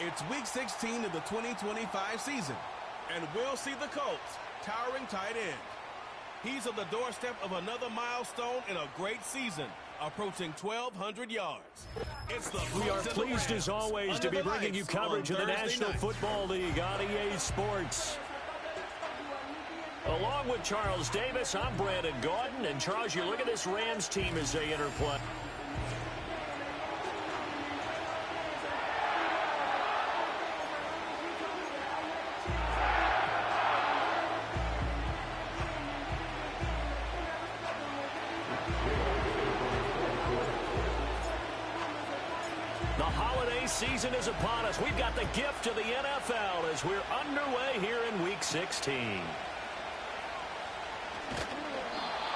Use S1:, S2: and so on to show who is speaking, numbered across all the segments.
S1: It's Week 16 of the 2025 season, and we'll see the Colts' towering tight end. He's on the doorstep of another milestone in a great season, approaching 1,200 yards.
S2: We are pleased as always to be bringing you coverage of the National Football League on EA Sports. Along with Charles Davis, I'm Brandon Gaudin, and Charles, you look at this Rams team as they interplay. The holiday season is upon us. We've got the gift of the NFL as we're underway here in Week 16.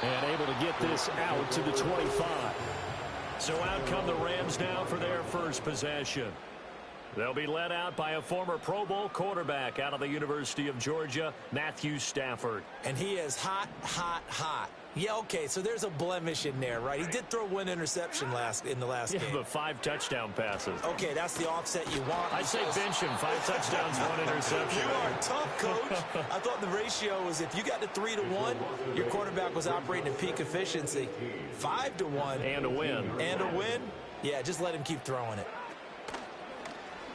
S2: And able to get this out to the 25. So out come the Rams now for their first possession. They'll be led out by a former Pro Bowl quarterback out of the University of Georgia, Matthew Stafford.
S3: And he is hot, hot, hot. Yeah, okay, so there's a blemish in there, right? He did throw one interception in the last game.
S2: Yeah, but 5 touchdown passes.
S3: Okay, that's the offset you want.
S2: I say bench him. 5 touchdowns, 1 interception.
S3: You are tough, Coach. I thought the ratio was if you got to 3-1, your quarterback was operating at peak efficiency. 5-1.
S2: And a win.
S3: And a win? Yeah, just let him keep throwing it.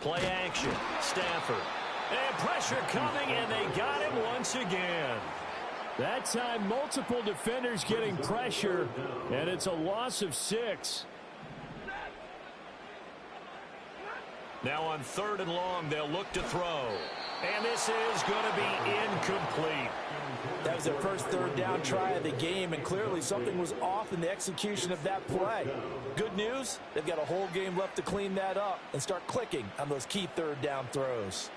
S2: Play action. Stafford. And pressure coming, and they got him once again. That time, multiple defenders getting pressure, and it's a loss of 6. Now on 3rd and long, they'll look to throw. And this is going to be incomplete.
S3: That was their first 3rd down try of the game, and clearly something was off in the execution of that play. Good news, they've got a whole game left to clean that up and start clicking on those key 3rd down throws.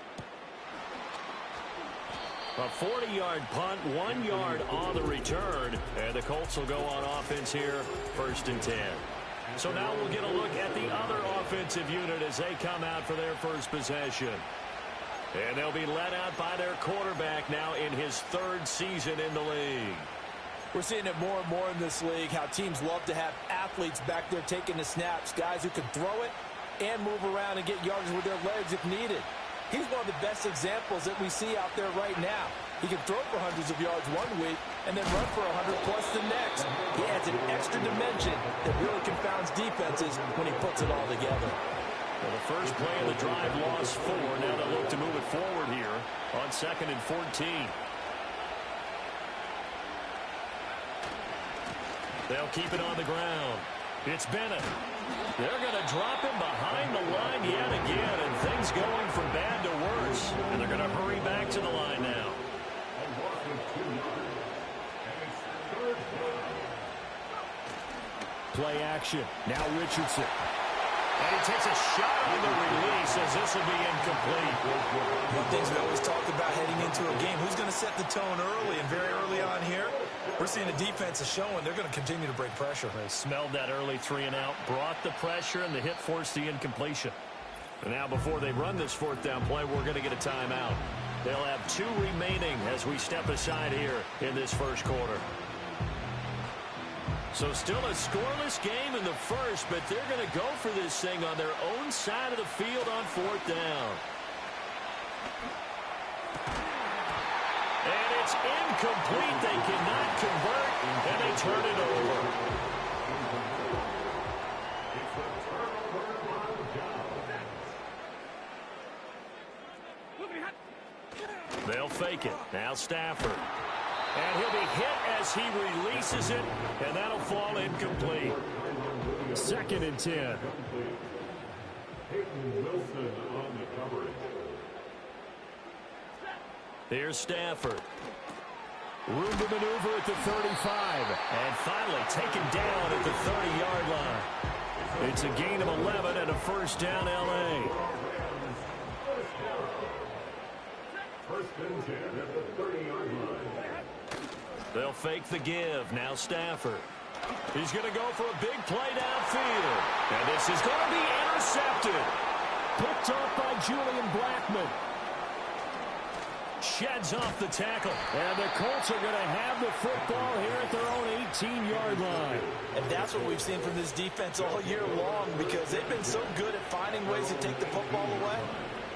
S2: A 40-yard punt, 1 yard on the return, and the Colts will go on offense here, 1st and 10. So now we'll get a look at the other offensive unit as they come out for their first possession. And they'll be led out by their quarterback now in his 3rd season in the league.
S3: We're seeing it more and more in this league, how teams love to have athletes back there taking the snaps, guys who can throw it and move around and get yards with their legs if needed. He's one of the best examples that we see out there right now. He can throw for hundreds of yards one week and then run for 100+ the next. He adds an extra dimension that really confounds defenses when he puts it all together.
S2: Well, the first play of the drive lost 4. Now they look to move it forward here on 2nd and 14. They'll keep it on the ground. It's Bennett. They're going to drop him behind the line yet again, and things going from bad to worse. And they're going to hurry back to the line now. Play action. Now Richardson. And he takes a shot on the release as this will be incomplete.
S3: One thing we always talk about heading into a game, who's going to set the tone early, and very early on here, we're seeing a defense is showing they're going to continue to break pressure.
S2: They smelled that early 3 and out, brought the pressure, and the hit forced the incompletion. And now before they run this 4th down play, we're going to get a timeout. They'll have 2 remaining as we step aside here in this first quarter. So still a scoreless game in the first, but they're going to go for this thing on their own side of the field on 4th down. And it's incomplete. They cannot convert, and they turn it over. They'll fake it. Now Stafford. And he'll be hit as he releases it, and that'll fall incomplete. 2nd and 10. Here's Stafford. Room to maneuver at the 35. And finally taken down at the 30-yard line. It's a gain of 11 and a 1st down, L.A.
S4: 1st and 10 at the 30-yard line.
S2: They'll fake the give. Now Stafford. He's going to go for a big play downfield. And this is going to be intercepted. Picked off by Julian Blackmon. Sheds off the tackle. And the Colts are going to have the football here at their own 18-yard line.
S3: And that's what we've seen from this defense all year long, because they've been so good at finding ways to take the football away.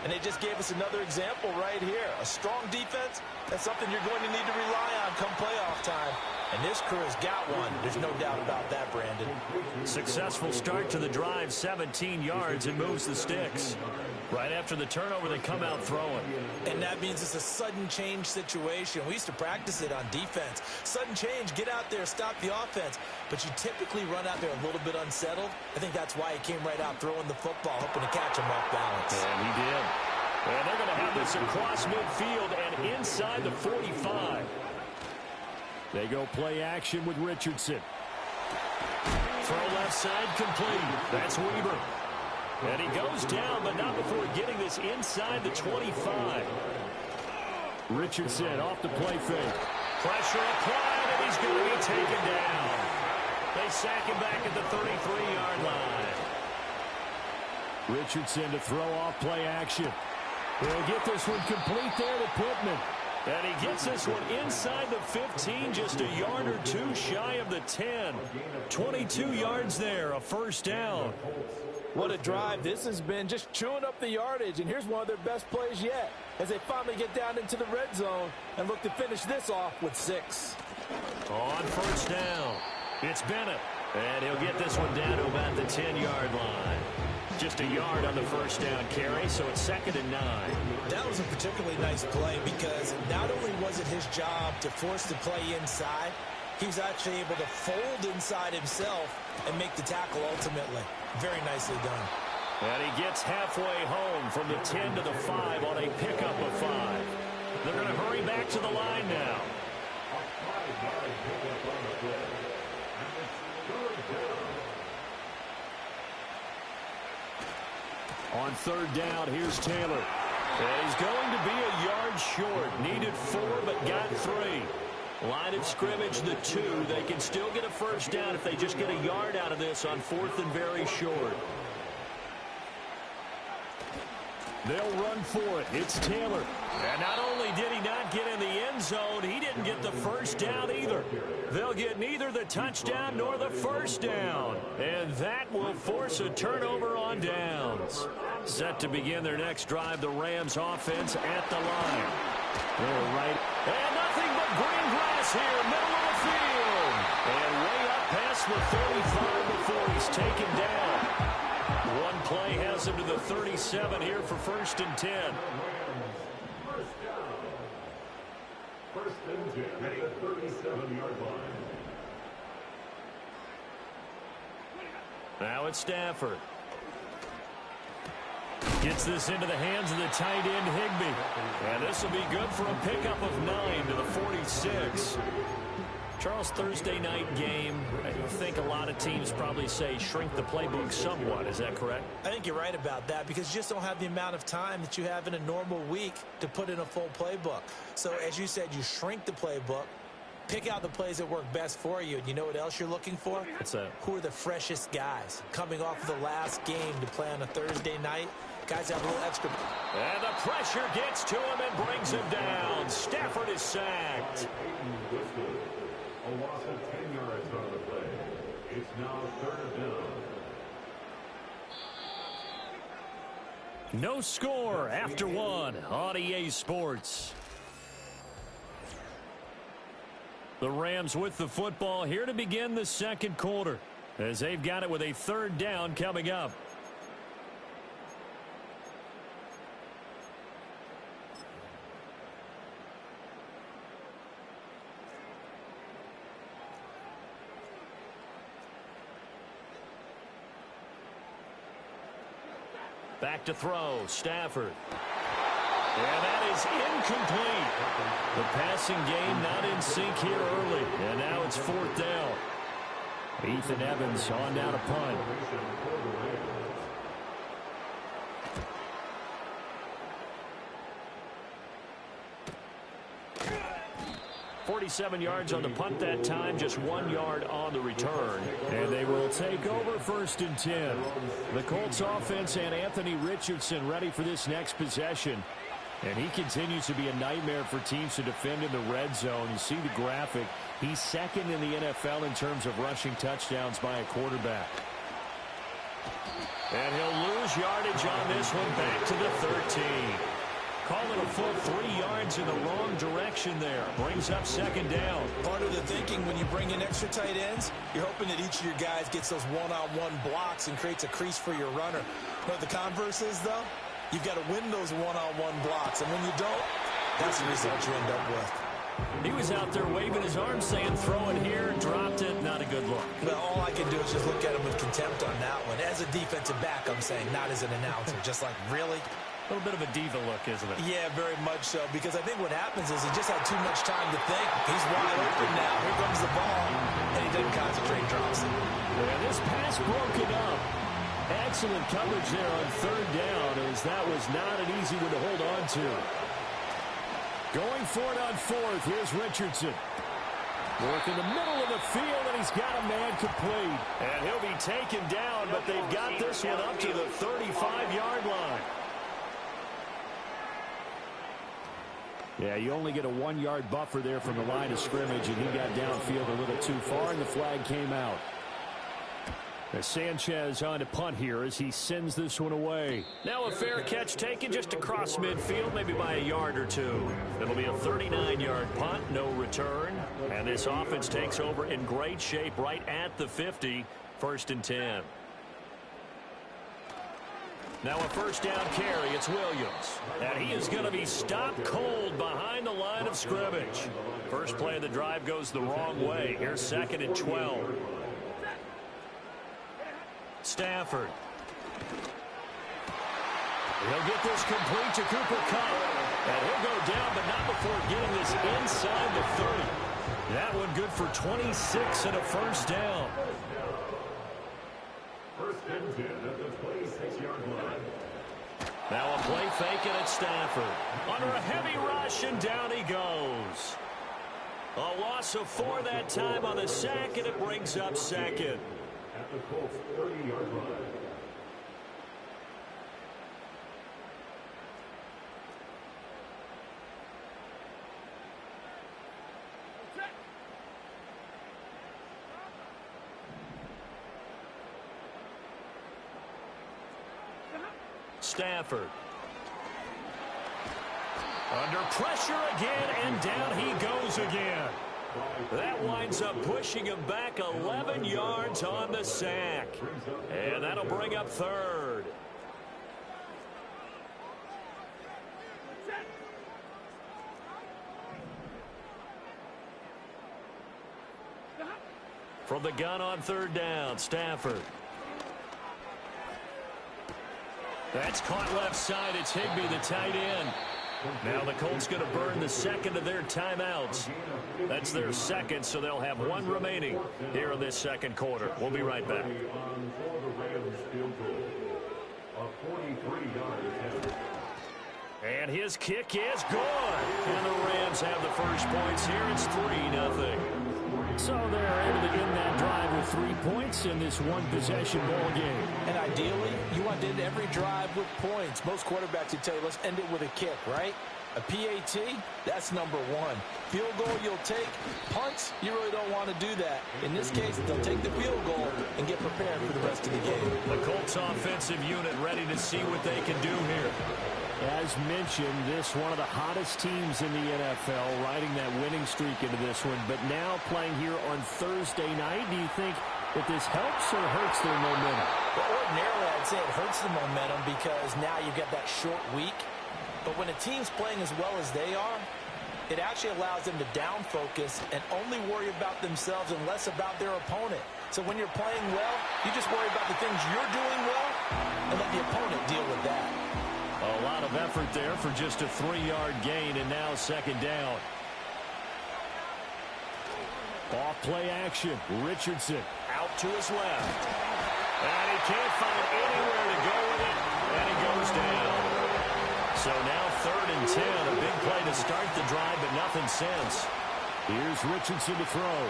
S3: And they just gave us another example right here. A strong defense, that's something you're going to need to rely on come playoff time. And this crew has got one. There's no doubt about that, Brandon.
S2: Successful start to the drive, 17 yards, and moves the sticks. Right after the turnover, they come out throwing.
S3: And that means it's a sudden change situation. We used to practice it on defense. Sudden change, get out there, stop the offense. But you typically run out there a little bit unsettled. I think that's why he came right out throwing the football, hoping to catch him off balance.
S2: And he did. And they're going to have this across midfield and inside the 45. They go play action with Richardson. Throw left side complete. That's Weaver. And he goes down, but not before getting this inside the 25. Richardson off the play fake. Pressure applied, and he's going to be taken down. They sack him back at the 33-yard line. Richardson to throw off play action. He'll get this one complete there to Pittman. And he gets this one inside the 15, just a yard or two shy of the 10. 22 yards there, a first down.
S3: What a drive. This has been just chewing up the yardage, and here's one of their best plays yet as they finally get down into the red zone and look to finish this off with 6.
S2: On first down, it's Bennett, and he'll get this one down to about the 10-yard line. Just a yard on the first down carry, so it's 2nd and 9.
S3: That was a particularly nice play because not only was it his job to force the play inside, he was actually able to fold inside himself and make the tackle ultimately. Very nicely done.
S2: And he gets halfway home from the 10 to the 5 on a pickup of 5. They're going to hurry back to the line now. On third down, here's Taylor. And he's going to be a yard short. Needed 4, but got 3. Line of scrimmage, the 2. They can still get a first down if they just get a yard out of this on 4th and very short. They'll run for it. It's Taylor. And not only did he not get in the end zone, he didn't get the first down either. They'll get neither the touchdown nor the first down. And that will force a turnover on downs. Set to begin their next drive, the Rams offense at the line. They're right. And nothing but green grass here, middle of the field. And way up past the 35 before he's taken down. One play has him to the 37 here for 1st and 10.
S4: First and 10 at the 37-yard line.
S2: Now it's Stafford. Gets this into the hands of the tight end, Higbee. And this will be good for a pickup of 9 to the 46. Charles, Thursday night game, I think a lot of teams probably say shrink the playbook somewhat. Is that correct?
S3: I think you're right about that because you just don't have the amount of time that you have in a normal week to put in a full playbook. So as you said, you shrink the playbook, pick out the plays that work best for you. And you know what else you're looking for?
S2: What's that?
S3: Who are the freshest guys coming off of the last game to play on a Thursday night? Guys have a little extra.
S2: And the pressure gets to him and brings him down. Stafford is sacked.
S4: A loss of 10 yards on the play. It's now 3rd down.
S2: No score after 1 on EA Sports. The Rams with the football here to begin the second quarter as they've got it with a 3rd down coming up. Back to throw, Stafford. And that is incomplete. The passing game not in sync here early. And now it's 4th down. Ethan Evans on down to punt. 47 yards on the punt that time, just 1 yard on the return. And they will take over 1st and 10. The Colts offense and Anthony Richardson ready for this next possession. And he continues to be a nightmare for teams to defend in the red zone. You see the graphic. He's 2nd in the NFL in terms of rushing touchdowns by a quarterback. And he'll lose yardage on this one, back to the 13. Call it a full 3 yards in the wrong direction there. Brings up second down.
S3: Part of the thinking when you bring in extra tight ends, you're hoping that each of your guys gets those one-on-one blocks and creates a crease for your runner. But the converse is, though, you've got to win those one-on-one blocks. And when you don't, that's the result you end up with.
S2: He was out there waving his arms saying, throw it here, dropped it, not a good look.
S3: Well, all I can do is just look at him with contempt on that one. As a defensive back, I'm saying, not as an announcer. Just like, really?
S2: A little bit of a diva look, isn't it?
S3: Yeah, very much so, because I think what happens is he just had too much time to think. He's wide open now. Here comes the ball, and he doesn't concentrate, drops it.
S2: Yeah, this pass broken up. Excellent coverage there on third down, as that was not an easy one to hold on to. Going for it on fourth, here's Richardson. Work in the middle of the field, and he's got a man complete. And he'll be taken down, but they've got this one up to the 35-yard line. Yeah, you only get a 1-yard buffer there from the line of scrimmage, and he got downfield a little too far, and the flag came out. As Sanchez on to punt here as he sends this one away. Now a fair catch taken just across midfield, maybe by a yard or two. It'll be a 39-yard punt, no return. And this offense takes over in great shape right at the 50, 1st and 10. Now a first down carry, it's Williams. And he is going to be stopped cold behind the line of scrimmage. First play of the drive goes the wrong way. Here's 2nd and 12. Stafford. He'll get this complete to Cooper Kupp. And he'll go down, but not before getting this inside the 30. That one good for 26 and a first down.
S4: 1st and 10 at the 26-yard line.
S2: Now a play fake and it's Stafford. Under a heavy rush, and down he goes. A loss of 4 that time on the sack, and it brings up 2nd.
S4: At the Colts 30-yard line.
S2: Stafford. Under pressure again, and down he goes again. That winds up pushing him back 11 yards on the sack. And that'll bring up 3rd. From the gun on 3rd down, Stafford. That's caught left side. It's Higbee, the tight end. Now the Colts going to burn the 2nd of their timeouts. That's their 2nd, so they'll have 1 remaining here in this 2nd quarter. We'll be right back. And his kick is good. And the Rams have the first points here. It's 3-0. So they're able to end that drive with 3 points in this one-possession ball game.
S3: And ideally, you want to end every drive with points. Most quarterbacks would tell you, let's end it with a kick, right? A PAT, that's number 1. Field goal you'll take. Punts, you really don't want to do that. In this case, they'll take the field goal and get prepared for the rest of the game.
S2: The Colts offensive unit ready to see what they can do here. As mentioned, this one of the hottest teams in the NFL, riding that winning streak into this one, but now playing here on Thursday night. Do you think that this helps or hurts their momentum?
S3: Well, ordinarily, I'd say it hurts the momentum because now you've got that short week. But when a team's playing as well as they are, it actually allows them to down focus and only worry about themselves and less about their opponent. So when you're playing well, you just worry about the things you're doing well and let the opponent deal with that.
S2: A lot of effort there for just a 3-yard gain, and now 2nd down. Off play action. Richardson out to his left. And he can't find anywhere to go with it, and he goes down. So now 3rd and 10. A big play to start the drive, but nothing since. Here's Richardson to throw.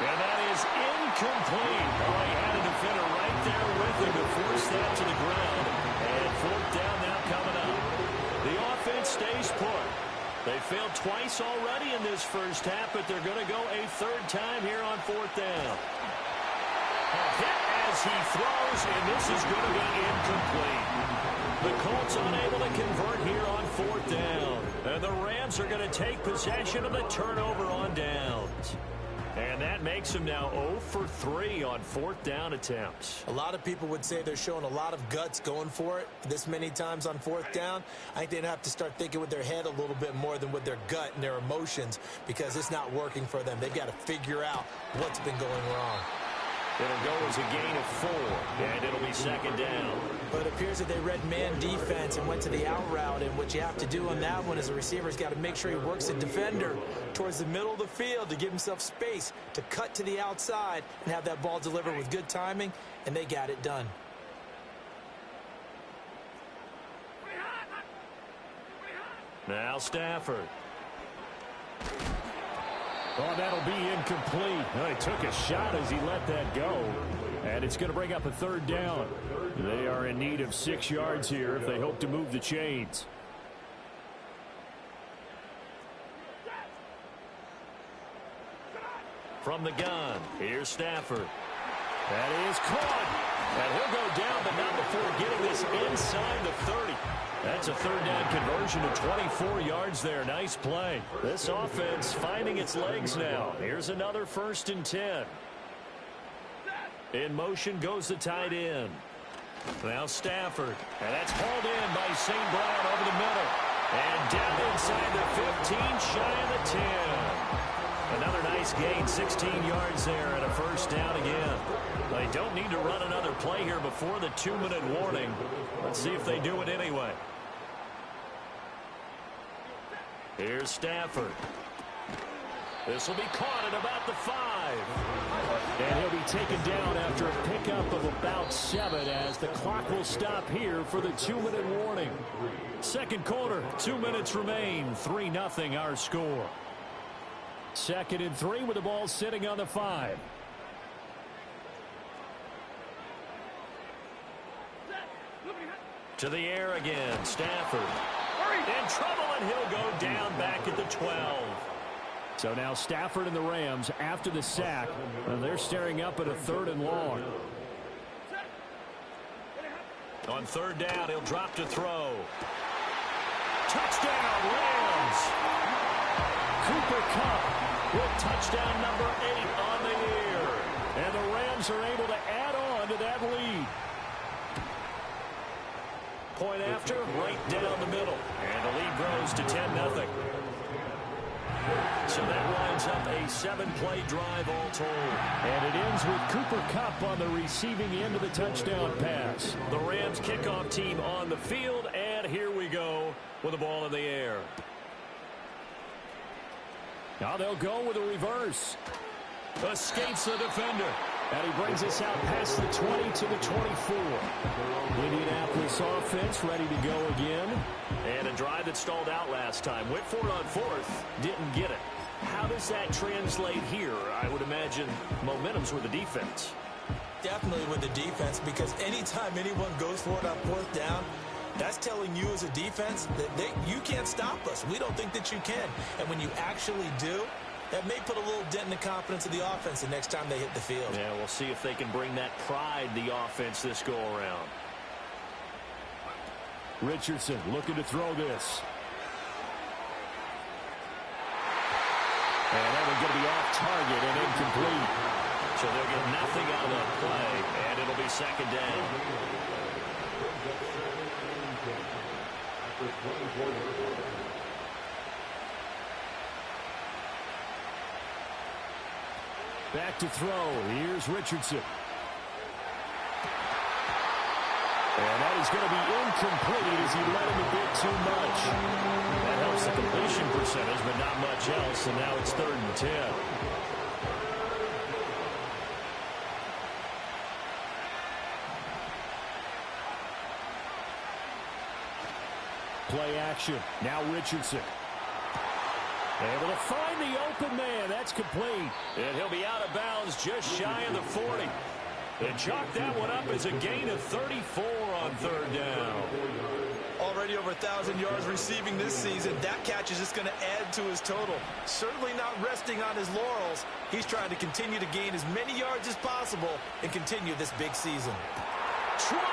S2: And that is incomplete. Oh, he had a defender right there with him to force that to the ground. And 4th down now coming up. The offense stays put. They failed twice already in this first half, but they're going to go a third time here on fourth down. A hit as he throws, and this is going to be incomplete. The Colts unable to convert here on fourth down. And the Rams are going to take possession of the turnover on downs. And that makes them now 0 for 3 on fourth down attempts.
S3: A lot of people would say they're showing a lot of guts going for it this many times on fourth down. I think they'd have to start thinking with their head a little bit more than with their gut and their emotions, because it's not working for them. They've got to figure out what's been going wrong.
S2: It'll go as a gain of 4, and it'll be second down.
S3: But it appears that they read man defense and went to the out route, and what you have to do on that one as a receiver's got to make sure he works the defender towards the middle of the field to give himself space to cut to the outside and have that ball delivered with good timing, and they got it done.
S2: Now Stafford.
S5: Oh, that'll be incomplete. Well, he took a shot as he let that go. And it's going to bring up a third down. They are in need of 6 yards here if they hope to move the chains.
S2: From the gun, here's Stafford. That is caught. And he'll go down, but not before getting this inside the 30. That's a third down conversion to 24 yards there. Nice play. This offense finding its legs now. Here's another 1st and 10. In motion goes the tight end. Now Stafford. And that's hauled in by St. Brown over the middle. And down inside the 15, shy of the 10. Another nice gain, 16 yards there, and a first down again. They don't need to run another play here before the 2-minute warning. Let's see if they do it anyway. Here's Stafford. This will be caught at about the 5.
S5: And he'll be taken down after a pickup of about 7 as the clock will stop here for the 2-minute warning.
S2: Second quarter, 2 minutes remain. 3-0 our score.
S5: 2nd and 3 with the ball sitting on the 5.
S2: To the air again, Stafford. In trouble, and he'll go down back at the 12.
S5: So now Stafford and the Rams after the sack, and they're staring up at a 3rd and long.
S2: On 3rd down, he'll drop to throw. Touchdown, Rams! Cooper Kupp with touchdown number 8 on the year.
S5: And the Rams are able to add on to that lead.
S2: Point after, right down the middle. And the lead grows to 10-0. So that winds up a 7-play drive all told.
S5: And it ends with Cooper Kupp on the receiving end of the touchdown pass.
S2: The Rams kickoff team on the field, and here we go with the ball in the air.
S5: Now they'll go with a reverse.
S2: Escapes the defender.
S5: And he brings us out past the 20 to the 24. Indianapolis offense ready to go again.
S2: And a drive that stalled out last time. Went for it on 4th. Didn't get it. How does that translate here? I would imagine momentum's with the defense.
S3: Definitely with the defense, because anytime anyone goes for it on 4th down, that's telling you as a defense that you can't stop us. We don't think that you can. And when you actually do, that may put a little dent in the confidence of the offense the next time they hit the field.
S2: Yeah, we'll see if they can bring that pride, the offense, this go-around.
S5: Richardson looking to throw this. And that one's going to be off target and incomplete.
S2: So they'll get nothing out of that play, and it'll be second down.
S5: Back to throw. Here's Richardson. And that is going to be incomplete as he let him a bit too much.
S2: That helps the completion percentage, but not much else, and now it's 3rd and 10.
S5: Play action. Now Richardson. Able to find the open man. That's complete.
S2: And he'll be out of bounds just shy of the 40. They chalk that one up as a gain of 34 on 3rd down.
S3: Already already over 1,000 yards receiving this season. That catch is just going to add to his total. Certainly not resting on his laurels. He's trying to continue to gain as many yards as possible and continue this big season.
S2: 20!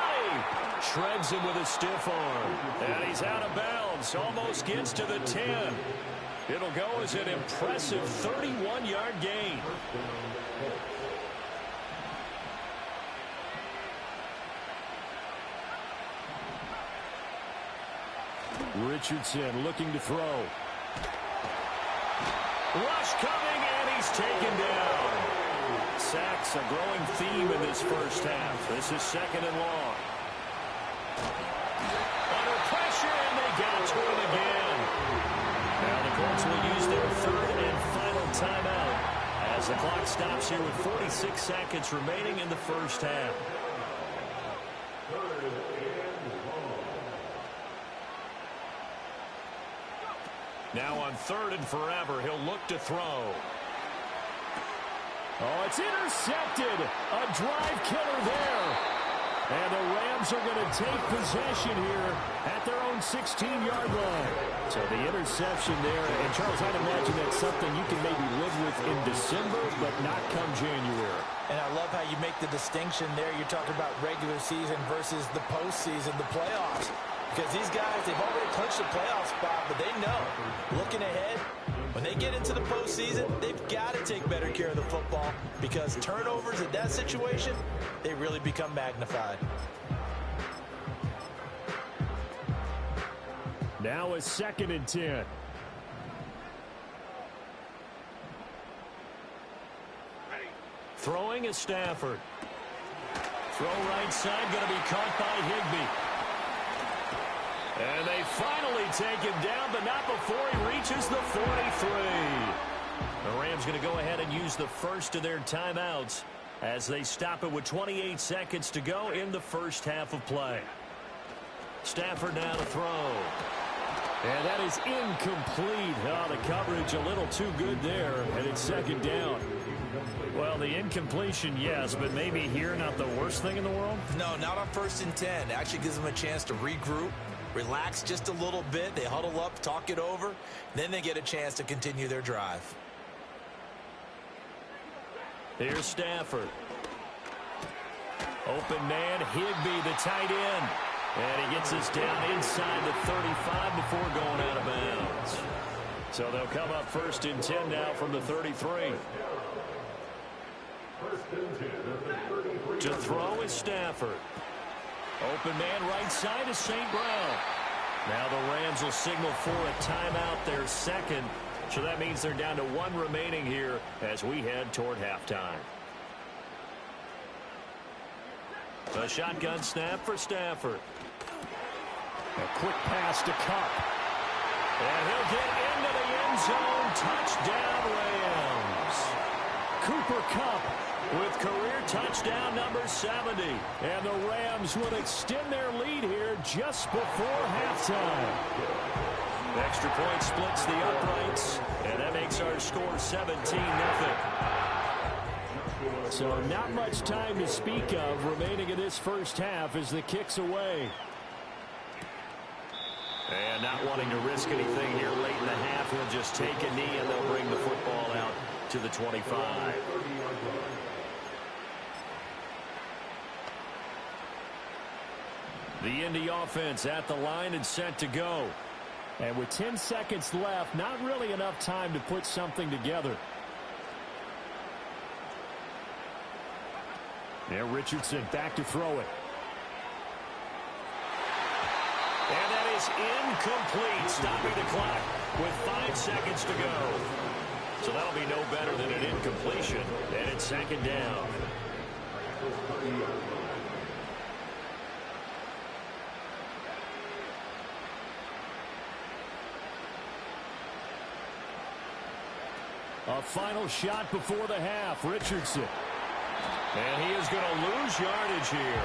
S2: Shreds him with a stiff arm. And he's out of bounds. Almost gets to the 10. It'll go as an impressive 31-yard gain.
S5: Richardson looking to throw.
S2: Rush coming, and he's taken down. Sacks a growing theme in this first half. This is second and long. Under pressure, and they got to him again. Now the Colts will use their third and final timeout as the clock stops here with 46 seconds remaining in the first half. Now on third and forever, he'll look to throw.
S5: Oh, it's intercepted. A drive killer there. And the Rams are going to take possession here at their own 16-yard line. So the interception there. And, Charles, I'd imagine that's something you can maybe live with in December, but not come January.
S3: And I love how you make the distinction there. You're talking about regular season versus the postseason, the playoffs. Because these guys, they've already clinched the playoff spot, but they know, looking ahead, when they get into the postseason, they've got to take better care of the football because turnovers in that situation, they really become magnified.
S5: Now a second and 10.
S2: Throwing is Stafford. Throw right side, going to be caught by Higbee. And they finally take him down, but not before he reaches the 43. The Rams going to go ahead and use the first of their timeouts as they stop it with 28 seconds to go in the first half of play. Stafford now to throw.
S5: And that is incomplete. Oh, the coverage a little too good there, and it's second down.
S2: Well, the incompletion, yes, but maybe here not the worst thing in the world?
S3: No, not on 1st and 10. It actually gives them a chance to regroup, relax just a little bit. They huddle up, talk it over. Then they get a chance to continue their drive.
S2: Here's Stafford. Open man, Higbee, the tight end. And he gets this down inside the 35 before going out of bounds. So they'll come up 1st and 10 now from the 33. To throw is Stafford. Open man right side is St. Brown. Now the Rams will signal for a timeout, their second. So that means they're down to one remaining here as we head toward halftime. A shotgun snap for Stafford.
S5: A quick pass to Kupp.
S2: And he'll get into the end zone. Touchdown, Rams.
S5: Cooper Kupp
S2: with career touchdown number 70.
S5: And the Rams will extend their lead here just before halftime.
S2: Extra point splits the uprights, and that makes our score 17-0.
S5: So not much time to speak of remaining in this first half as the kick's away.
S2: And not wanting to risk anything here late in the half, he'll just take a knee and they'll bring the football out to the 25. The Indy offense at the line and set to go.
S5: And with 10 seconds left, not really enough time to put something together. There, Richardson back to throw it.
S2: And that is incomplete, stopping the clock with 5 seconds to go. So that'll be no better than an incompletion, and it's second down.
S5: A final shot before the half, Richardson.
S2: And he is going to lose yardage here.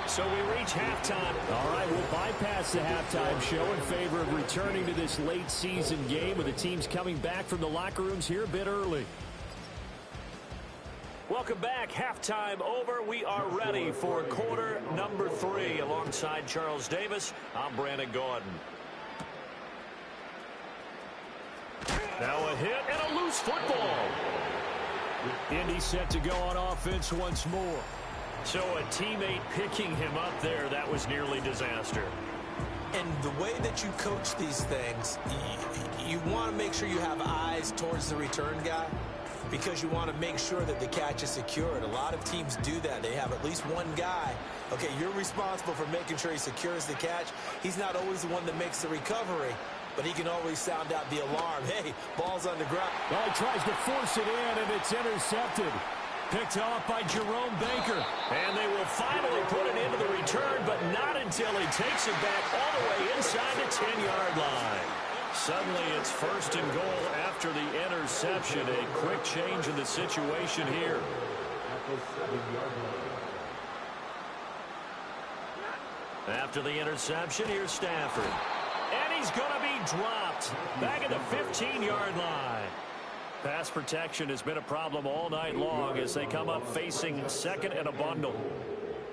S2: So we reach halftime.
S5: All right, we'll bypass the halftime show in favor of returning to this late season game with the teams coming back from the locker rooms here a bit early.
S2: Welcome back. Halftime over. We are ready for quarter number 3. Alongside Charles Davis, I'm Brandon Gaudin. Now a hit and a loose football.
S5: Indy set to go on offense once more.
S2: So a teammate picking him up there, that was nearly disaster.
S3: And the way that you coach these things, you want to make sure you have eyes towards the return guy, because you want to make sure that the catch is secured. A lot of teams do that. They have at least one guy. Okay, you're responsible for making sure he secures the catch. He's not always the one that makes the recovery, but he can always sound out the alarm. Hey, ball's on the ground.
S5: Well, he tries to force it in, and it's intercepted. Picked off by Jerome Baker.
S2: And they will finally put it into the return, but not until he takes it back all the way inside the 10-yard line. Suddenly it's 1st and goal after the interception. A quick change in the situation here. After the interception, here's Stafford. And he's going to be dropped back at the 15-yard line. Pass protection has been a problem all night long as they come up facing 2nd and a bundle.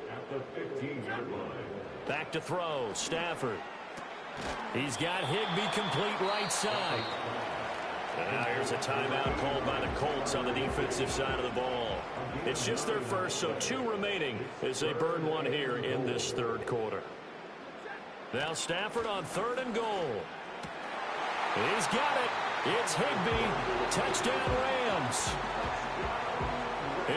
S4: At the 15-yard line.
S2: Back to throw, Stafford. He's got Higbee complete right side. And now here's a timeout called by the Colts on the defensive side of the ball. It's just their first, so 2 remaining as they burn one here in this 3rd quarter. Now Stafford on 3rd and goal. He's got it. It's Higbee. Touchdown Rams.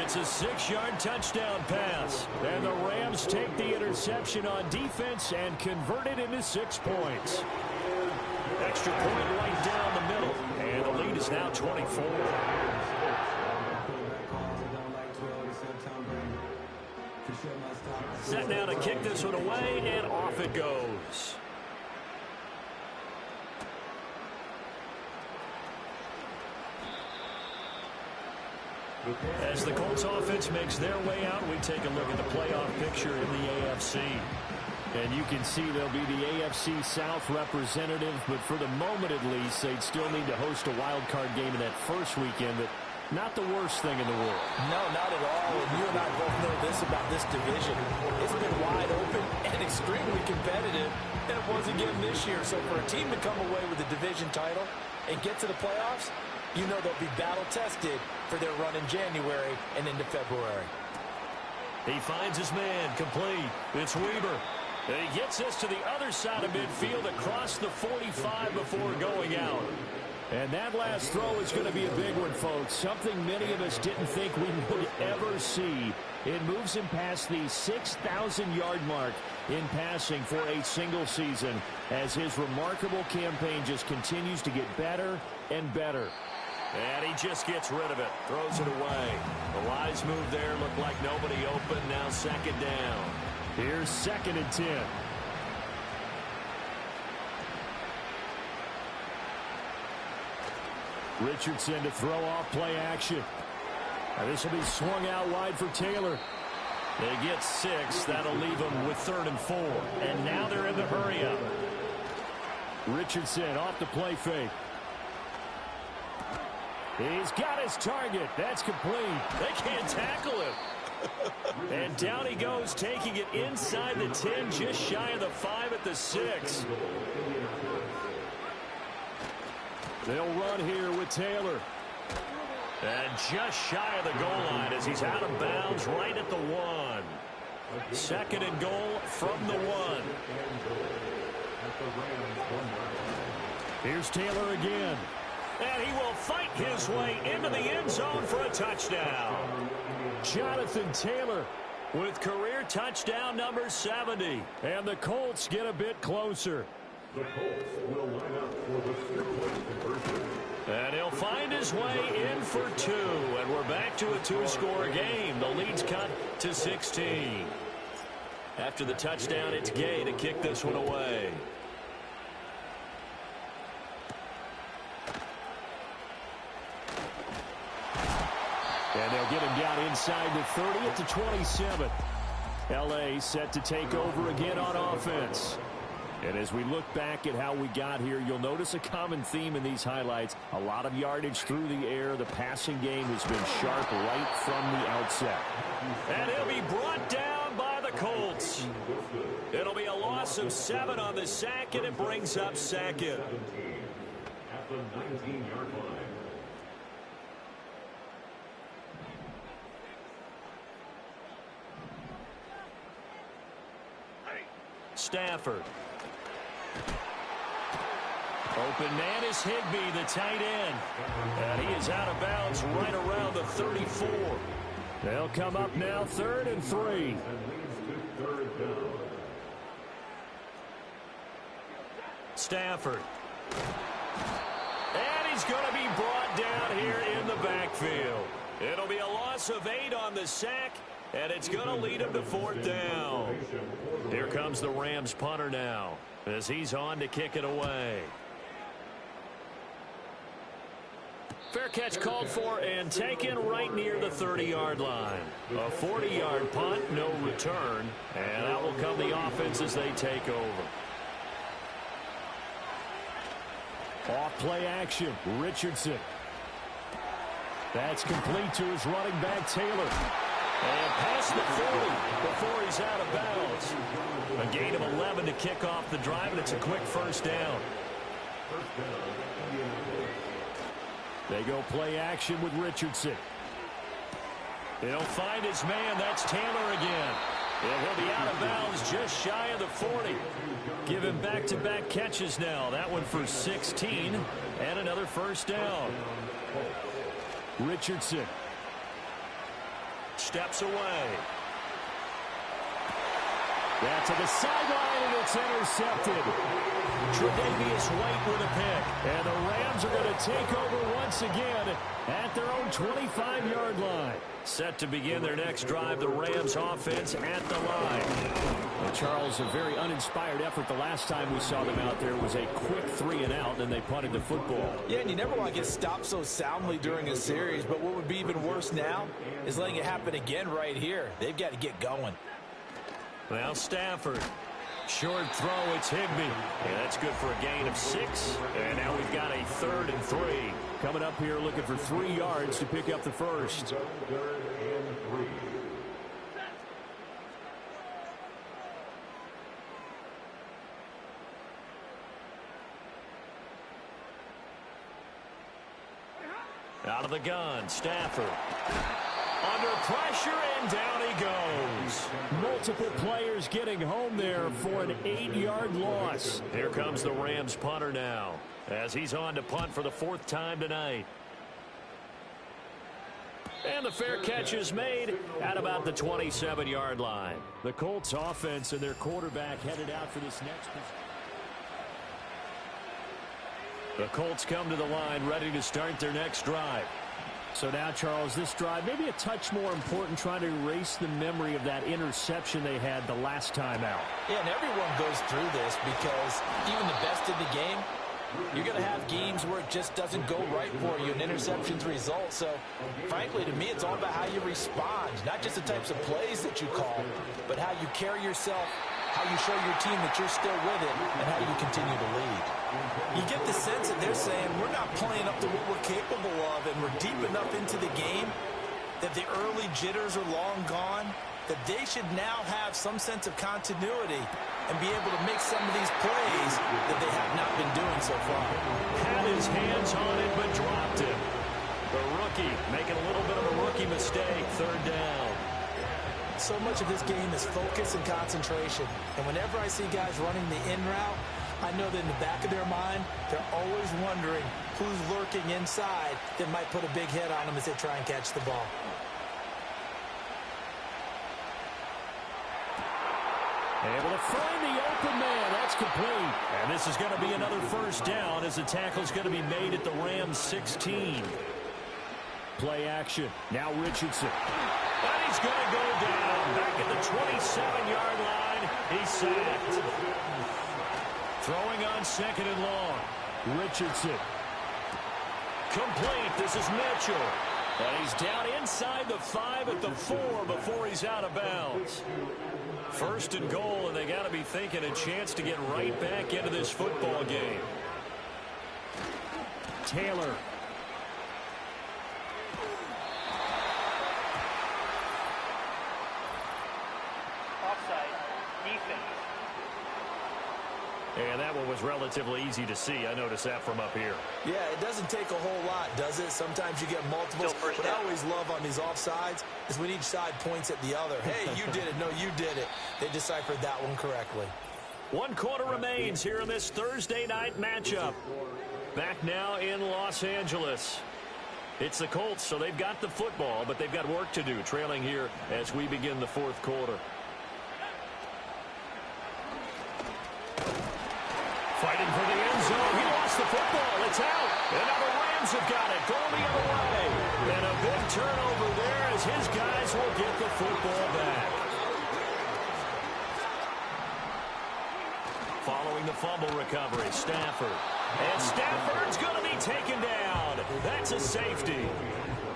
S5: It's a 6-yard touchdown pass. And the Rams take the interception on defense and convert it into 6 points.
S2: Extra point right down the middle. And the lead is now 24. Set now to kick this one away, and off it goes. As the Colts offense makes their way out, we take a look at the playoff picture in the AFC.
S5: And you can see they'll be the AFC South representative, but for the moment at least, they'd still need to host a wild card game in that first weekend, but not the worst thing in the world.
S3: No, not at all. And you and I both know this about this division. It's been wide open and extremely competitive, and it was again this year. So for a team to come away with the division title and get to the playoffs, you know they'll be battle-tested for their run in January and into February.
S2: He finds his man complete. It's Weaver. And he gets us to the other side of midfield across the 45 before going out.
S5: And that last throw is going to be a big one, folks. Something many of us didn't think we would ever see. It moves him past the 6,000-yard mark in passing for a single season as his remarkable campaign just continues to get better and better.
S2: And he just gets rid of it, throws it away. The wise move there looked like nobody open, now 2nd down.
S5: Here's 2nd and 10. Richardson to throw off play action. Now this will be swung out wide for Taylor.
S2: They get 6. That'll leave them with 3rd and 4. And now they're in the hurry up.
S5: Richardson off the play fake. He's got his target. That's complete.
S2: They can't tackle him. And down he goes, taking it inside the 10, just shy of the 5 at the 6.
S5: They'll run here with Taylor.
S2: And just shy of the goal line as he's out of bounds right at the 1. 2nd and goal from the 1.
S5: Here's Taylor again.
S2: And he will fight his way into the end zone for a touchdown.
S5: Jonathan Taylor
S2: with career touchdown number 70.
S5: And the Colts get a bit closer.
S4: The Colts will line up for the 2-point conversion.
S2: And he'll find his way in for 2. And we're back to a 2-score game. The lead's cut to 16. After the touchdown, it's Gay to kick this one away.
S5: And they'll get him down inside the 30 at the 27. L.A. set to take over again on offense. And as we look back at how we got here, you'll notice a common theme in these highlights. A lot of yardage through the air. The passing game has been sharp right from the outset.
S2: And he'll be brought down by the Colts. It'll be a loss of 7 on the sack, and it brings up second.
S4: At the 19-yard line.
S2: Stafford. Open man is Higbee, the tight end. And he is out of bounds right around the 34.
S5: They'll come up now 3rd and 3.
S4: And leads to 3rd down.
S2: Stafford. And he's going to be brought down here in the backfield. It'll be a loss of 8 on the sack, and it's going to lead him to 4th down. Here comes the Rams punter now as he's on to kick it away. Fair catch called for and taken right near the 30-yard line. A 40-yard punt, no return, and out will come the offense as they take over.
S5: Off play action, Richardson. That's complete to his running back, Taylor.
S2: And past the 40 before he's out of bounds. A gain of 11 to kick off the drive, and it's a quick 1st down.
S5: They go play action with Richardson.
S2: He'll find his man. That's Taylor again. And he'll be out of bounds just shy of the 40. Give him back-to-back catches now. That one for 16 and another 1st down.
S5: Richardson
S2: steps away.
S5: Back to the sideline, and it's intercepted.
S2: Tre'Davious White with a pick.
S5: And the Rams are going to take over once again at their own 25-yard line.
S2: Set to begin their next drive, the Rams offense at the line.
S5: And Charles, a very uninspired effort the last time we saw them out there was a quick 3-and-out, and they punted the football.
S3: Yeah, and you never want to get stopped so soundly during a series, but what would be even worse now is letting it happen again right here. They've got to get going.
S2: Now Stafford. Short throw, it's Higbee. And that's good for a gain of 6. And now we've got a 3rd and 3.
S5: Coming up here looking for 3 yards to pick up the first.
S4: 3rd and 3.
S2: Out of the gun, Stafford. Under pressure, and down he goes.
S5: Multiple players getting home there for an 8-yard loss.
S2: Here comes the Rams punter now as he's on to punt for the 4th time tonight. And the fair catch is made at about the 27-yard line.
S5: The Colts offense and their quarterback headed out for this next position.
S2: The Colts come to the line ready to start their next drive.
S5: So now, Charles, this drive maybe a touch more important, trying to erase the memory of that interception they had the last time out.
S3: Yeah, and everyone goes through this because even the best in the game, you're going to have games where it just doesn't go right for you, and interceptions result. So, frankly, to me, it's all about how you respond, not just the types of plays that you call, but how you carry yourself, how you show your team that you're still with it, and how you continue to lead. You get the sense that they're saying we're not playing up to what we're capable of, and we're deep enough into the game that the early jitters are long gone, that they should now have some sense of continuity and be able to make some of these plays that they have not been doing so far.
S2: Had his hands on it, but dropped it. The rookie making a little bit of a rookie mistake, 3rd down.
S3: So much of this game is focus and concentration. And whenever I see guys running the in route, I know that in the back of their mind, they're always wondering who's lurking inside that might put a big hit on them as they try and catch the ball.
S5: Able to find the open man. That's complete.
S2: And this is going to be another 1st down as the tackle's going to be made at the Rams 16.
S5: Play action. Now Richardson.
S2: And he's going to go down. Back at the 27-yard line. He's sacked. Throwing on 2nd and long.
S5: Richardson.
S2: Complete. This is Mitchell. And he's down inside the 5 at the 4 before he's out of bounds. First and goal, and they got to be thinking a chance to get right back into this football game.
S5: Taylor.
S6: Offside, defense.
S2: And that one was relatively easy to see. I noticed that from up here.
S3: Yeah, it doesn't take a whole lot, does it? Sometimes you get multiples. What I always love on these offsides is when each side points at the other. Hey, you did it. No, you did it. They deciphered that one correctly.
S2: 1 quarter remains here in this Thursday night matchup. Back now in Los Angeles. It's the Colts, so they've got the football, but they've got work to do, trailing here as we begin the 4th quarter. Fighting for the end zone. He lost the football. It's out. And now the Rams have got it. Going the other way. And a big turnover there as his guys will get the football back. Following the fumble recovery, Stafford. And Stafford's going to be taken down. That's a safety.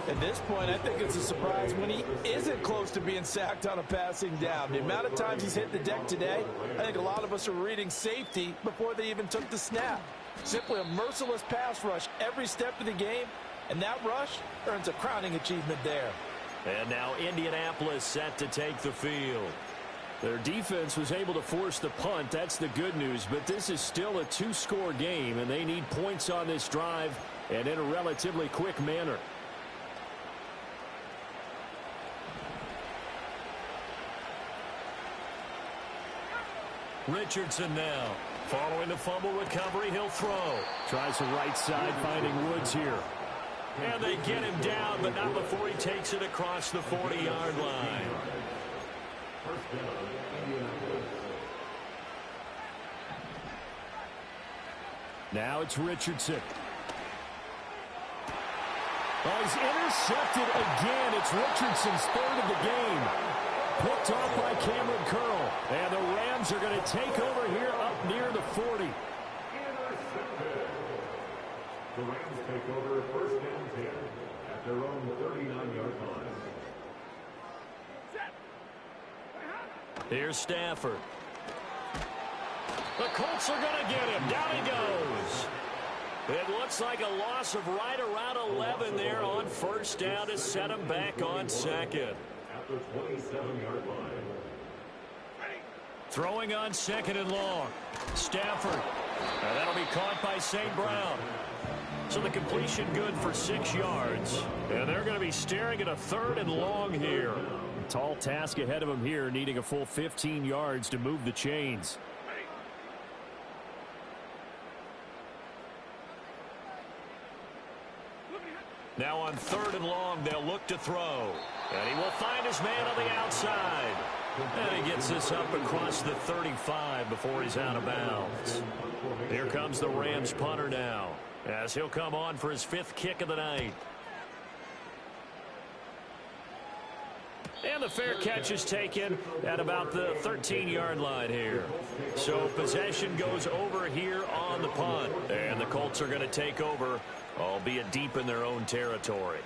S3: At this point, I think it's a surprise when he isn't close to being sacked on a passing down. The amount of times he's hit the deck today, I think a lot of us are reading safety before they even took the snap. Simply a merciless pass rush every step of the game, and that rush earns a crowning achievement there.
S2: And now Indianapolis set to take the field.
S5: Their defense was able to force the punt. That's the good news, but this is still a 2-score game, and they need points on this drive and in a relatively quick manner.
S2: Richardson now. Following the fumble recovery, he'll throw.
S5: Tries the right side, finding Woods here.
S2: And they get him down, but not before he takes it across the 40-yard line.
S5: Now it's Richardson. Oh, he's intercepted again. It's Richardson's 3rd of the game. Picked off by Cameron Curl. And the Rams are going to take over here up near the 40.
S4: The Rams take over 1st and 10 at their own 39-yard line.
S2: Here's Stafford. The Colts are going to get him. Down he goes. It looks like a loss of right around 11 there on 1st down to set him back on 2nd.
S4: At the 27-yard line.
S2: Throwing on 2nd and long. Stafford. And that'll be caught by St. Brown. So the completion good for 6 yards. And they're going to be staring at a 3rd and long here.
S5: Tall task ahead of him here, needing a full 15 yards to move the chains.
S2: Now on 3rd and long, they'll look to throw. And he will find his man on the outside. And he gets this up across the 35 before he's out of bounds. Here comes the Rams punter now, as he'll come on for his 5th kick of the night. And the fair catch is taken at about the 13-yard line here. So possession goes over here on the punt. And the Colts are going to take over, albeit deep in their own territory.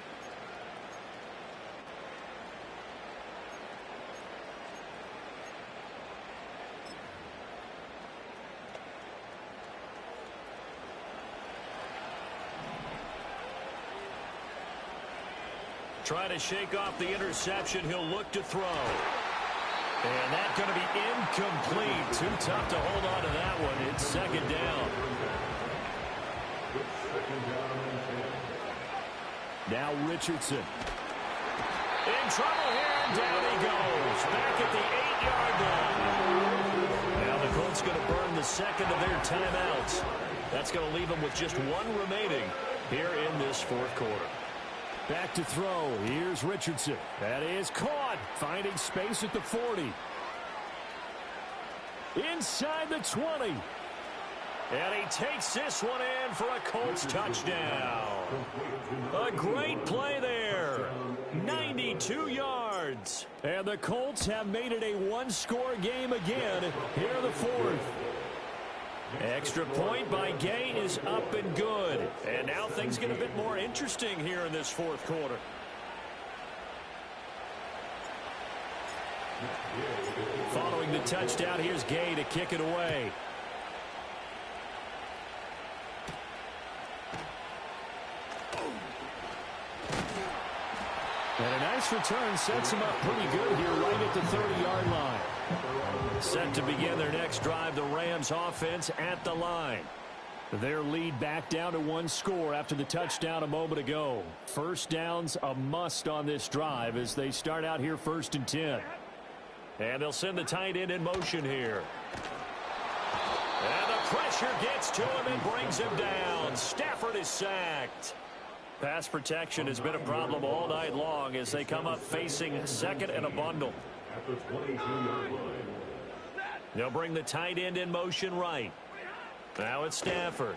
S2: Trying to shake off the interception. He'll look to throw. And that's going to be incomplete. Too tough to hold on to that one. It's 2nd down.
S5: Now Richardson.
S2: In trouble here, and down he goes. Back at the 8-yard line. Now the Colts going to burn the 2nd of their timeouts. That's going to leave them with just 1 remaining here in this 4th quarter.
S5: Back to throw. Here's Richardson. That is caught. Finding space at the 40. Inside the 20.
S2: And he takes this one in for a Colts touchdown. A great play there. 92 yards.
S5: And the Colts have made it a 1-score game again here in the 4th.
S2: Extra point by Gay is up and good. And now things get a bit more interesting here in this 4th quarter. Following the touchdown, here's Gay to kick it away.
S5: And a nice return sets him up pretty good here right at the 30-yard line.
S2: Set to begin their next drive, the Rams offense at the line.
S5: Their lead back down to one score after the touchdown a moment ago. First down's a must on this drive as they start out here 1st and 10.
S2: And they'll send the tight end in motion here. And the pressure gets to him and brings him down. Stafford is sacked. Pass protection has been a problem all night long as they come up facing 2nd and a bundle.
S4: At the 22-yard line.
S2: They'll bring the tight end in motion right. Now it's Stafford.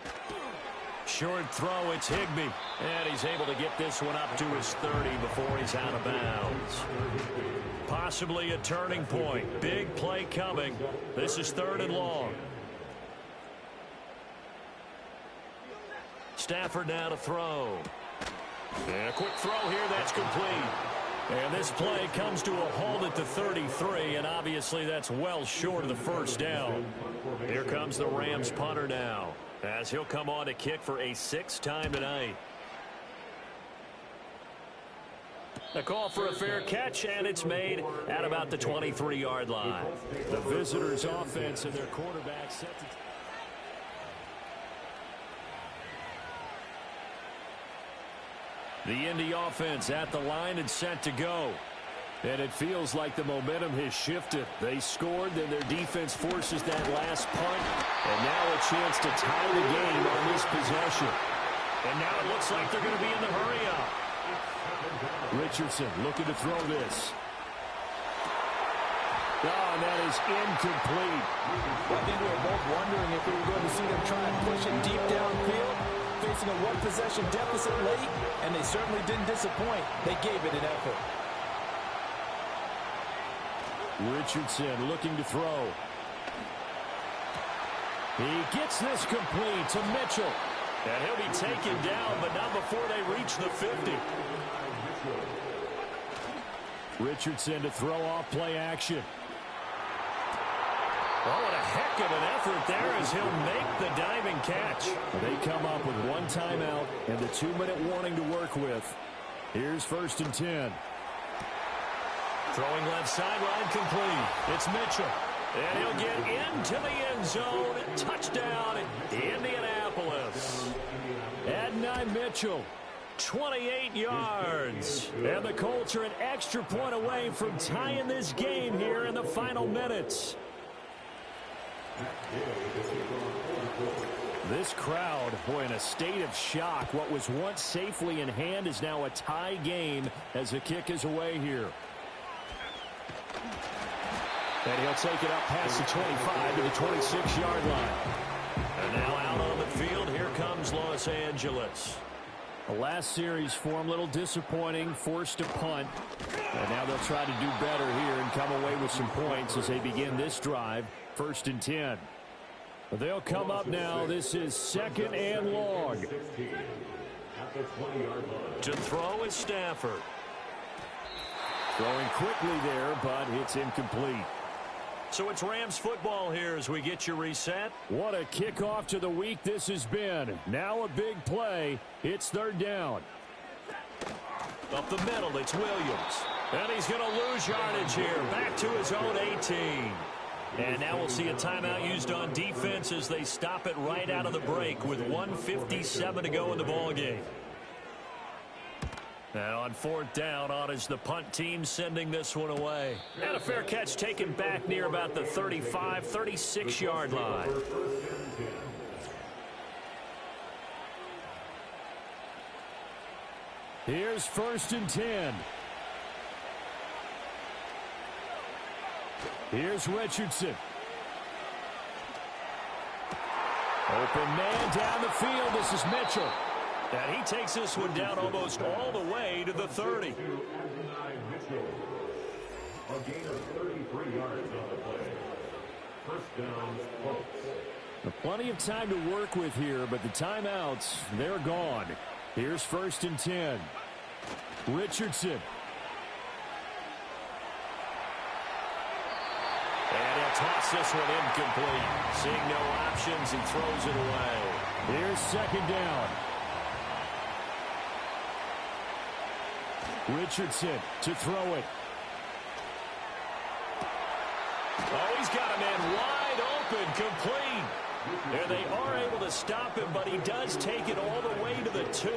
S2: Short throw, it's Higbee. And he's able to get this one up to his 30 before he's out of bounds. Possibly a turning point. Big play coming. This is 3rd and long. Stafford now to throw. And a quick throw here, that's complete. And this play comes to a halt at the 33, and obviously that's well short of the first down. Here comes the Rams punter now, as he'll come on to kick for a 6th time tonight. A call for a fair catch, and it's made at about the 23-yard line.
S5: The visitors' offense and their quarterback set to...
S2: The Indy offense at the line and set to go.
S5: And it feels like the momentum has shifted. They scored, then their defense forces that last punt. And now a chance to tie the game on this possession.
S2: And now it looks like they're going to be in the hurry-up.
S5: Richardson looking to throw this. Oh, and that is incomplete.
S3: I think we were both wondering if we were going to see them try and push it deep downfield, facing a one-possession deficit late, and they certainly didn't disappoint. They gave it an effort.
S5: Richardson looking to throw. He gets this complete to Mitchell.
S2: And he'll be taken down, but not before they reach the 50.
S5: Richardson to throw off play action.
S2: Oh, what a heck of an effort there as he'll make the diving catch.
S5: They come up with one timeout and the 2-minute warning to work with. Here's 1st and 10.
S2: Throwing left sideline complete. It's Mitchell. And he'll get into the end zone. Touchdown, Indianapolis.
S5: Adonai Mitchell.
S2: 28 yards.
S5: And the Colts are an extra point away from tying this game here in the final minutes. This crowd, boy, in a state of shock. What was once safely in hand is now a tie game as the kick is away here. And he'll take it up past the 25 to the 26-yard line.
S2: And now out on the field, here comes Los Angeles.
S5: The last series for him, a little disappointing, forced to punt. And now they'll try to do better here and come away with some points as they begin this drive, 1st and 10. They'll come up now. This is 2nd and long.
S2: To throw is Stafford.
S5: Throwing quickly there, but it's incomplete.
S2: So it's Rams football here as we get you reset.
S5: What a kickoff to the week this has been. Now a big play. It's 3rd down.
S2: Up the middle, it's Williams. And he's going to lose yardage here. Back to his own 18. And now we'll see a timeout used on defense as they stop it right out of the break with 1:57 to go in the ballgame. Now on 4th down, on is the punt team sending this one away. And a fair catch taken back near about the 35, 36-yard line.
S5: Here's 1st and 10. Here's Richardson. Open man down the field. This is Mitchell.
S2: And he takes this one down almost all the way to the 30.
S4: A gain of 33 yards on the play. 1st down, Colts.
S5: Plenty of time to work with here, but the timeouts, they're gone. Here's 1st and 10.
S2: And he'll toss this one incomplete. Seeing no options, he throws it away.
S5: Here's second down. Richardson to throw it.
S2: Oh, he's got a man wide open, complete. And they are able to stop him, but he does take it all the way to the 2.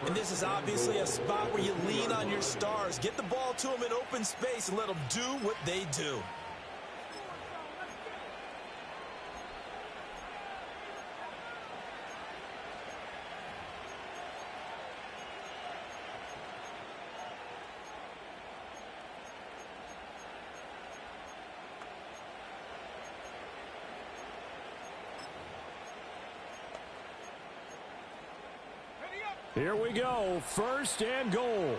S3: And this is obviously a spot where you lean on your stars. Get the ball to them in open space and let them do what they do.
S5: Here we go, first and goal.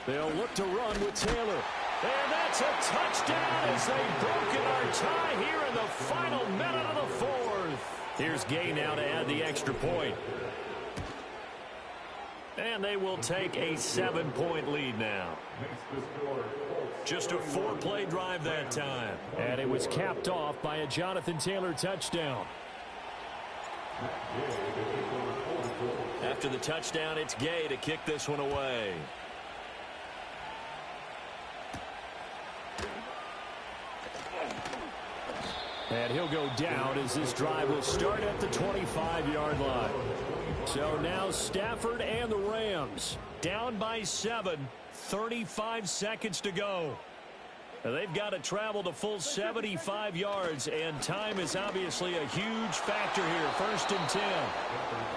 S5: They'll look to run with Taylor.
S2: And that's a touchdown as they've broken our tie here in the final minute of the 4th. Here's Gay now to add the extra point. And they will take a 7-point lead now. Just a 4-play drive that time.
S5: And it was capped off by a Jonathan Taylor touchdown.
S2: After the touchdown, it's Gay to kick this one away.
S5: And he'll go down as this drive will start at the 25-yard line. So now Stafford and the Rams
S2: down by 7, 35 seconds to go. They've got to travel the full 75 yards, and time is obviously a huge factor here. 1st and 10.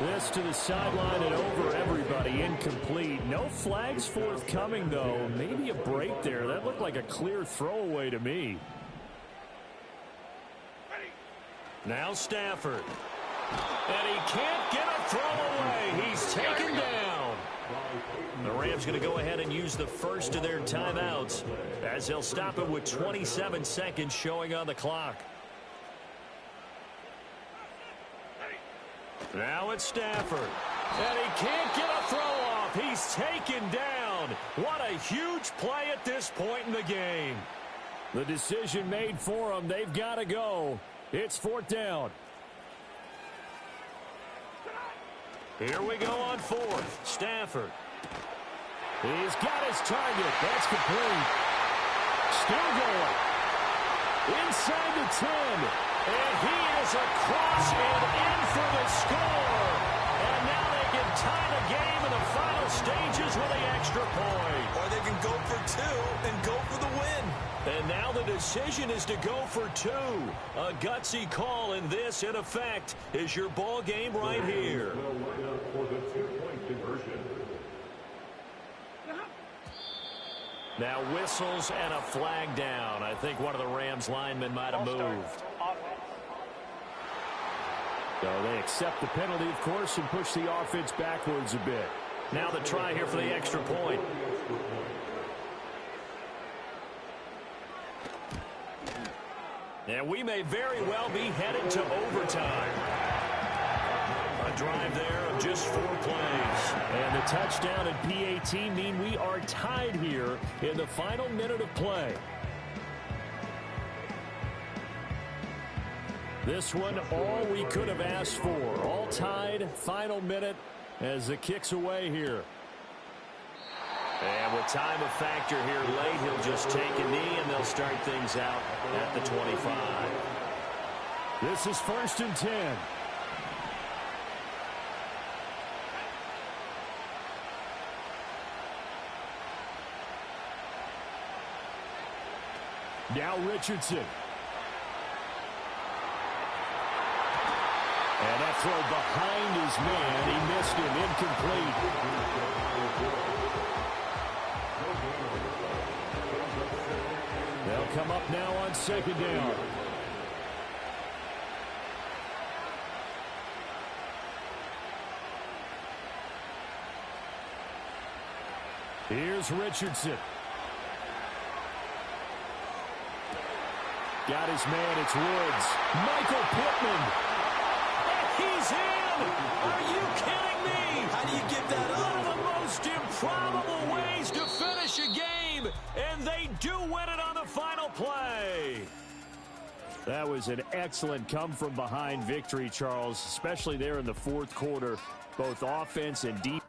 S5: This to the sideline and over everybody, incomplete. No flags forthcoming, though. Maybe a break there. That looked like a clear throwaway to me.
S2: Now Stafford. And he can't get a throw away. He's taken down. The Rams going to go ahead and use the first of their timeouts as they'll stop it with 27 seconds showing on the clock. Now it's Stafford. And he can't get a throw off. He's taken down. What a huge play at this point in the game.
S5: The decision made for them. They've got to go. It's 4th down.
S2: Here we go on 4th. Stafford.
S5: He's got his target. That's complete. Still going. Inside the 10.
S2: And he is across and in for the score. And now they can tie the game in the final stages with the extra point.
S3: Or they can go for 2 and go for the win.
S2: And now the decision is to go for 2. A gutsy call, and this, in effect, is your ball game right here. Now whistles and a flag down. I think one of the Rams linemen might have moved.
S5: So they accept the penalty, of course, and push the offense backwards a bit.
S2: Now the try here for the extra point. And we may very well be headed to overtime. A drive there of just 4 plays.
S5: And the touchdown and PAT mean we are tied here in the final minute of play. This one, all we could have asked for. All tied, final minute as the kick's away here.
S2: And with time a factor here late, he'll just take a knee and they'll start things out at the 25.
S5: This is 1st and 10. Now Richardson. And that throw behind his man. He missed him, incomplete. They'll come up now on 2nd down. Here's Richardson. Got his man, it's Woods. Michael Pittman.
S2: And he's in! Are you kidding me?
S3: How do you give that up?
S2: One of the most improbable ways to finish a game. and they do win it on the final play.
S5: That was an excellent come-from-behind victory, Charles, especially there in the fourth quarter, both offense and defense.